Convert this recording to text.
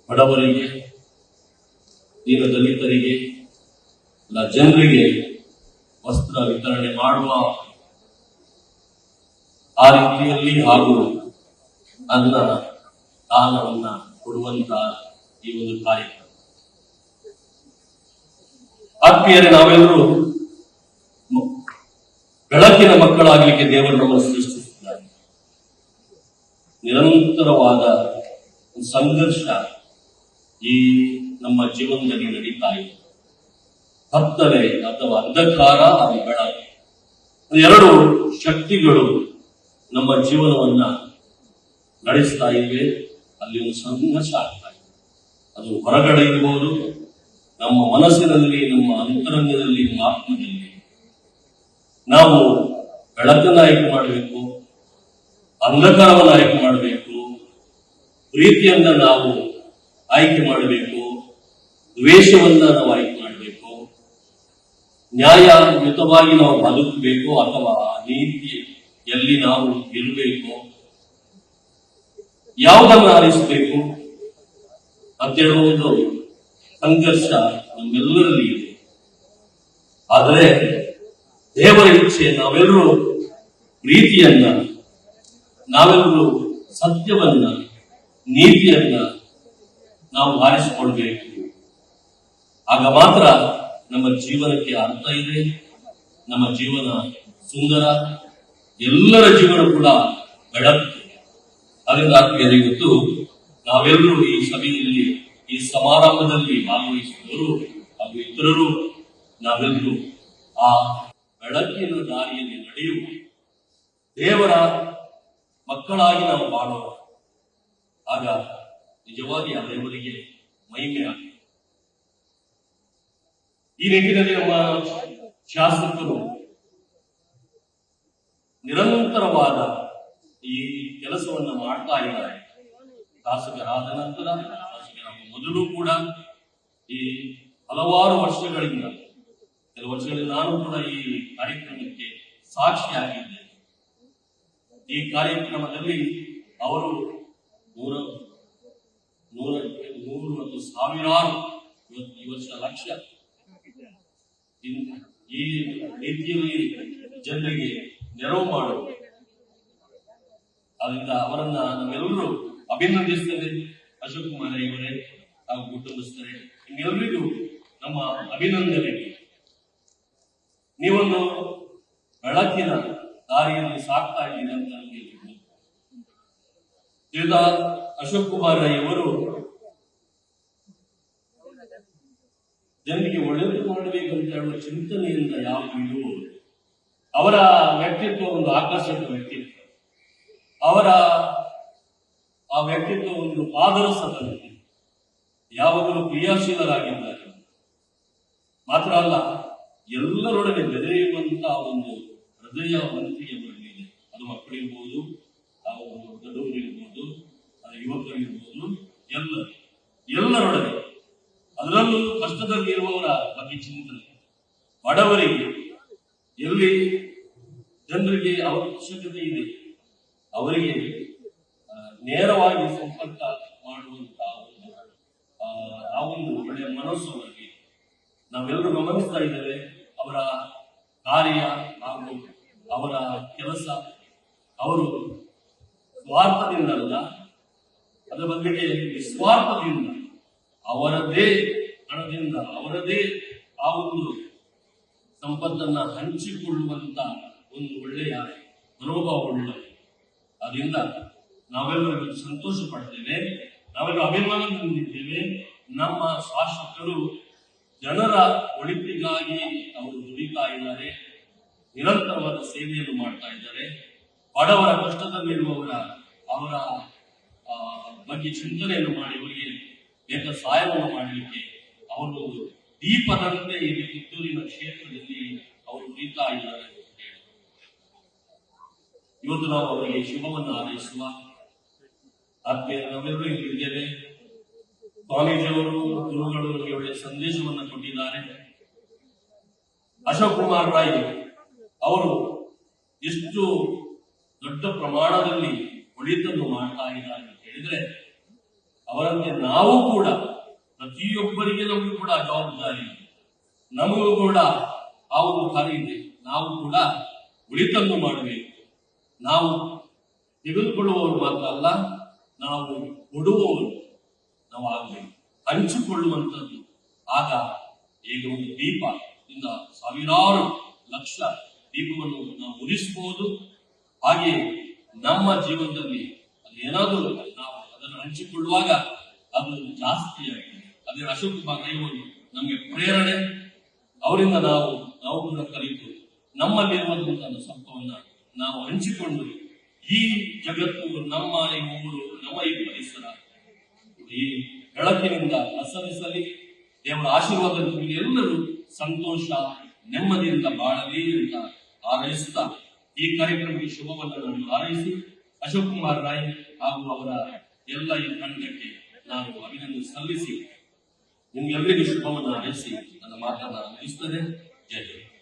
ಬಡವರಿಗೆ, ದೀನ ದಲಿತರಿಗೆ, ಜನರಿಗೆ ವಸ್ತ್ರ ವಿತರಣೆ ಮಾಡುವ ಆ ರೀತಿಯಲ್ಲಿ ಹಾಗೂ ಅನ್ನ ದಾನವನ್ನ ಕೊಡುವಂತಹ ಈ ಒಂದು ಕಾರ್ಯಕ್ರಮ. ಆತ್ಮೀಯರೇ, ನಾವೆಲ್ಲರೂ ಬೆಳಕಿನ ಮಕ್ಕಳಾಗಲಿಕ್ಕೆ ದೇವರು ನಮ್ಮನ್ನು ಸೃಷ್ಟಿಸಿದ್ದಾರೆ. ನಿರಂತರವಾದ ಸಂಘರ್ಷ ಈ ನಮ್ಮ ಜೀವನದಲ್ಲಿ ನಡೀತಾ ಇದೆ. ಕತ್ತಲೆ ಅಥವಾ ಅಂಧಕಾರ ಹಾಗೂ ಬೆಳಕು, ಎರಡು ಶಕ್ತಿಗಳು ನಮ್ಮ ಜೀವನವನ್ನ ನಡೆಸ್ತಾ ಇವೆ. ಅಲ್ಲಿ ಒಂದು ಸಂಘರ್ಷ ಆಗ್ತಾ ಇದೆ. ಅದು ಹೊರಗಡೆ ಇರಬಹುದು, ನಮ್ಮ ಮನಸ್ಸಿನಲ್ಲಿ, ನಮ್ಮ ಅಂತರಂಗದಲ್ಲಿ, ನಮ್ಮ ಆತ್ಮದಲ್ಲಿ. ನಾವು ಬೆಳಕನ್ನು ಆಯ್ಕೆ ಮಾಡಬೇಕು, ಅಂಧಕಾರವನ್ನು ಆಯ್ಕೆ ಮಾಡಬೇಕು, ಪ್ರೀತಿಯನ್ನ ನಾವು ಆಯ್ಕೆ ಮಾಡಬೇಕು, ದ್ವೇಷವನ್ನ ನಾವು ಆಯ್ಕೆ ಮಾಡಬೇಕು, ನ್ಯಾಯಯುತವಾಗಿ ನಾವು ಬದುಕಬೇಕು ಅಥವಾ ನೀತಿಯಲ್ಲಿ ನಾವು ಇರಬೇಕು, ಯಾವುದನ್ನು ಆರಿಸಬೇಕು ಅಂತ ಹೇಳುವುದು ಸಂಘರ್ಷ ನಮ್ಮೆಲ್ಲರಲ್ಲಿ ಇದೆ. ಆದರೆ ದೇವರ ಇಚ್ಛೆ, ನಾವೆಲ್ಲರೂ ಪ್ರೀತಿಯನ್ನ, ನಾವೆಲ್ಲರೂ ಸತ್ಯವನ್ನ, ನೀತಿಯನ್ನ ನಾವು ಆರಿಸಿಕೊಳ್ಬೇಕು. ಆಗ ಮಾತ್ರ ನಮ್ಮ ಜೀವನಕ್ಕೆ ಅರ್ಥ ಇದೆ, ನಮ್ಮ ಜೀವನ ಸುಂದರ, ಎಲ್ಲರ ಜೀವನ ಕೂಡ ಬೆಳಕು. ಅದರಿಂದ ಆತ್ಮೀಯರೇ, ಇವತ್ತು ನಾವೆಲ್ಲರೂ ಈ ಸಭೆಯಲ್ಲಿ, ಈ ಸಮಾರಂಭದಲ್ಲಿ ಭಾಗವಹಿಸಿದವರು ಹಾಗೂ ಇತರರು ನಾವೆಲ್ಲರೂ ಆ ಬೆಳಕಿನ ದಾರಿಯಲ್ಲಿ ನಡೆಯುವ ದೇವರ ಮಕ್ಕಳಾಗಿ ನಾವು ಬಾಳೋಣ. ಆಗ ನಿಜವಾಗಿ ಆ ದೇವರಿಗೆ ಮಹಿಮೆ ಆಗಿದೆ. ಈ ನಿಟ್ಟಿನಲ್ಲಿ ನಮ್ಮ ಶಾಸಕರು ನಿರಂತರವಾದ ಈ ಕೆಲಸವನ್ನ ಮಾಡ್ತಾ ಇದ್ದಾರೆ. ಶಾಸಕರಾದ ನಂತರ, ಶಾಸಕರಾದ ಮೊದಲು ಕೂಡ ಈ ಹಲವಾರು ವರ್ಷಗಳಿಂದ, ಕೆಲವು ವರ್ಷಗಳಿಂದ ನಾನು ಕೂಡ ಈ ಕಾರ್ಯಕ್ರಮಕ್ಕೆ ಸಾಕ್ಷಿಯಾಗಿದ್ದೇನೆ. ಈ ಕಾರ್ಯಕ್ರಮದಲ್ಲಿ ಅವರು ನೂರು ಮತ್ತು ಸಾವಿರಾರು, ಈ ವರ್ಷ ಲಕ್ಷ ಈ ರೀತಿಯಲ್ಲಿ ಜನರಿಗೆ ನೆರವು ಮಾಡುವುದು. ಅದರಿಂದ ಅವರನ್ನ ನಾವೆಲ್ಲರೂ ಅಭಿನಂದಿಸ್ತೇವೆ. ಅಶೋಕ್ ಕುಮಾರ್ ಇವರೇ ಹಾಗೂ ಕುಟುಂಬಸ್ಥರೇ, ನಿಮ್ಮೆಲ್ಲರಿಗೂ ನಮ್ಮ ಅಭಿನಂದನೆ. ನೀವೊಂದು ಬೆಳಕಿನ ದಾರಿಯಲ್ಲಿ ಸಾಕ್ತಾ ಇದ್ದೀರಿ ಅಂತ ನಮಗೆ ತಿಳಿದ ಅಶೋಕ್ ಕುಮಾರ್ ಇವರು ಜನರಿಗೆ ಒಳ್ಳೆಯದು ಮಾಡಬೇಕಂತ ಹೇಳುವ ಚಿಂತನೆಯಿಂದ ಯಾವುದು ಇರುವುದು. ಅವರ ವ್ಯಕ್ತಿತ್ವ ಒಂದು ಆಕರ್ಷಕ ವ್ಯಕ್ತಿತ್ವ. ಅವರ ಆ ವ್ಯಕ್ತಿತ್ವ ಒಂದು ಆದರ್ಶದಂತೆ, ಯಾವಾಗಲೂ ಕ್ರಿಯಾಶೀಲರಾಗಿದ್ದಾರೆ. ಮಾತ್ರ ಅಲ್ಲ, ಎಲ್ಲರೊಡನೆ ಬೆರೆಯುವಂತಹ ಒಂದು ಹೃದಯವಂತಿಕೆ ಅವರಲ್ಲಿದೆ. ಅದು ಮಕ್ಕಳಿರ್ಬೋದು, ದೊಡ್ಡವರಿರ್ಬೋದು, ಯುವಕರಿರ್ಬೋದು, ಎಲ್ಲರೊಡನೆ, ಅದರಲ್ಲೂ ಕಷ್ಟದಲ್ಲಿ ಇರುವವರ ಬಗ್ಗೆ ಚಿಂತನೆ, ಬಡವರಿಗೆ, ಎಲ್ಲಿ ಜನರಿಗೆ ಅವಶ್ಯಕತೆ ಇದೆ ಅವರಿಗೆ ನೇರವಾಗಿ ಸಂಪರ್ಕ ಮಾಡುವಂತಹ ಒಂದು ಒಳ್ಳೆಯ ಮನಸ್ಸು ಅವರಿಗೆ ನಾವೆಲ್ಲರೂ ಗಮನಿಸ್ತಾ ಇದ್ದೇವೆ. ಅವರ ಕಾರ್ಯ ಹಾಗೂ ಅವರ ಕೆಲಸ, ಅವರು ಸ್ವಾರ್ಥದಿಂದಲ್ಲ, ಅದರ ಬದಲಿಗೆ ನಿಸ್ವಾರ್ಥದಿಂದ, ಅವರದೇ ಹಣದಿಂದ, ಅವರದೇ ಆ ಒಂದು ಸಂಪತ್ತನ್ನ ಹಂಚಿಕೊಳ್ಳುವಂತ ಒಂದು ಒಳ್ಳೆಯ ಮನೋಭಾವ ಉಳ್ಳವರು. ಅದರಿಂದ ನಾವೆಲ್ಲರೂ ಸಂತೋಷ ಪಡ್ತೇವೆ, ನಾವೆಲ್ಲರೂ ಅಭಿಮಾನ ಹೊಂದಿದ್ದೇವೆ. ನಮ್ಮ ಶಾಸಕರು ಜನರ ಒಳಿತಿಗಾಗಿ ಅವರು ದುಡಿತಾ ಇದ್ದಾರೆ, ನಿರಂತರವಾದ ಸೇವೆಯನ್ನು ಮಾಡ್ತಾ ಇದ್ದಾರೆ. ಬಡವರ ಕಷ್ಟದಲ್ಲಿರುವವರ ಅವರ ಬಗ್ಗೆ ಚಿಂತನೆಯನ್ನು ಮಾಡಿ ಅವರಿಗೆ ಬೇಗ ಸಹಾಯವನ್ನು ಮಾಡಲಿಕ್ಕೆ ಅವರು ದೀಪದಂತೆ ಈ ಕಿತ್ತೂರಿನ ಕ್ಷೇತ್ರದಲ್ಲಿ ಅವರು ಉಳಿತಾ ಇದ್ದಾರೆ. ಇವತ್ತು ನಾವು ಅವರಿಗೆ ಶುಭವನ್ನು ಹಾರೈಸುವ ಆತ್ಮೀಯ ನಾವೆಲ್ಲರೂ ಇಲ್ಲಿದ್ದೇವೆ. ಸ್ವಾಮೀಜಿಯವರು, ಗುರುಗಳು ನಮಗೆ ಒಳ್ಳೆಯ ಸಂದೇಶವನ್ನು ಕೊಟ್ಟಿದ್ದಾರೆ. ಅಶೋಕ್ ಕುಮಾರ್ ರಾಯ್ ಅವರು ಎಷ್ಟು ದೊಡ್ಡ ಪ್ರಮಾಣದಲ್ಲಿ ಒಳಿತನ್ನು ಮಾಡ್ತಾ ಇದ್ದಾರೆ ಅಂತ ಹೇಳಿದ್ರೆ ಅವರಂತೆ ನಾವು ಕೂಡ ಪ್ರತಿಯೊಬ್ಬರಿಗೆ ನಮಗೂ ಕೂಡ ಜವಾಬ್ದಾರಿ ಇದೆ. ನಮಗೂ ಕೂಡ ಆ ಒಂದು ಕಾರ್ಯ ಇದೆ. ನಾವು ಕೂಡ ಉಳಿತನ್ನು ಮಾಡಬೇಕು. ನಾವು ತೆಗೆದುಕೊಳ್ಳುವವರು ಮಾತ್ರ ಅಲ್ಲ, ನಾವು ಕೊಡುವವರು ನಾವು ಆಗಬೇಕು, ಹಂಚಿಕೊಳ್ಳುವಂಥದ್ದು. ಆಗ ಈಗ ಒಂದು ದೀಪ ಇಂದ ಸಾವಿರಾರು ಲಕ್ಷ ದೀಪವನ್ನು ನಾವು ಉರಿಸಬಹುದು. ಹಾಗೆ ನಮ್ಮ ಜೀವನದಲ್ಲಿ ಅದೇನಾದರೂ ನಾವು ಅದನ್ನು ಹಂಚಿಕೊಳ್ಳುವಾಗ ಅದು ಜಾಸ್ತಿ ಆಗಿದೆ. ಅದೇ ಅಶೋಕ್ ಕುಮಾರ್ ರೈವರು ನಮಗೆ ಪ್ರೇರಣೆ. ಅವರಿಂದ ನಾವು ಕೂಡ ಕಲಿತು ನಮ್ಮಲ್ಲಿರುವಂತಹ ಸಂಪವನ್ನ ನಾವು ಹಂಚಿಕೊಂಡು ಈ ಜಗತ್ತು, ನಮ್ಮ ಈ ಊರು, ನಮ್ಮ ಈ ಪರಿಸರ ಈ ಬೆಳಕಿನಿಂದ ಪ್ರಸರಿಸಲಿ. ದೇವರ ಆಶೀರ್ವಾದದಲ್ಲಿ ಎಲ್ಲರೂ ಸಂತೋಷ ನೆಮ್ಮದಿಯಿಂದ ಬಾಳಲಿ ಅಂತ ಹಾರೈಸುತ್ತಾ ಈ ಕಾರ್ಯಕ್ರಮಕ್ಕೆ ಶುಭವನ್ನು ನಾನು ಹಾರೈಸಿ ಅಶೋಕ್ ಕುಮಾರ್ ರಾಯ್ ಹಾಗೂ ಅವರ ಎಲ್ಲ ಈ ತಂಡಕ್ಕೆ ನಾನು ಅಭಿನಂದನೆ ಸಲ್ಲಿಸಿ ನಿಮ್ಗೆಲ್ಲರಿಗೂ ಶುಭವನ್ನು ಹಾರೈಸಿ ನನ್ನ ಮಾತನ್ನ ಮುಗಿಸ್ತೇನೆ. ಜೈ ಹಿಂದ್.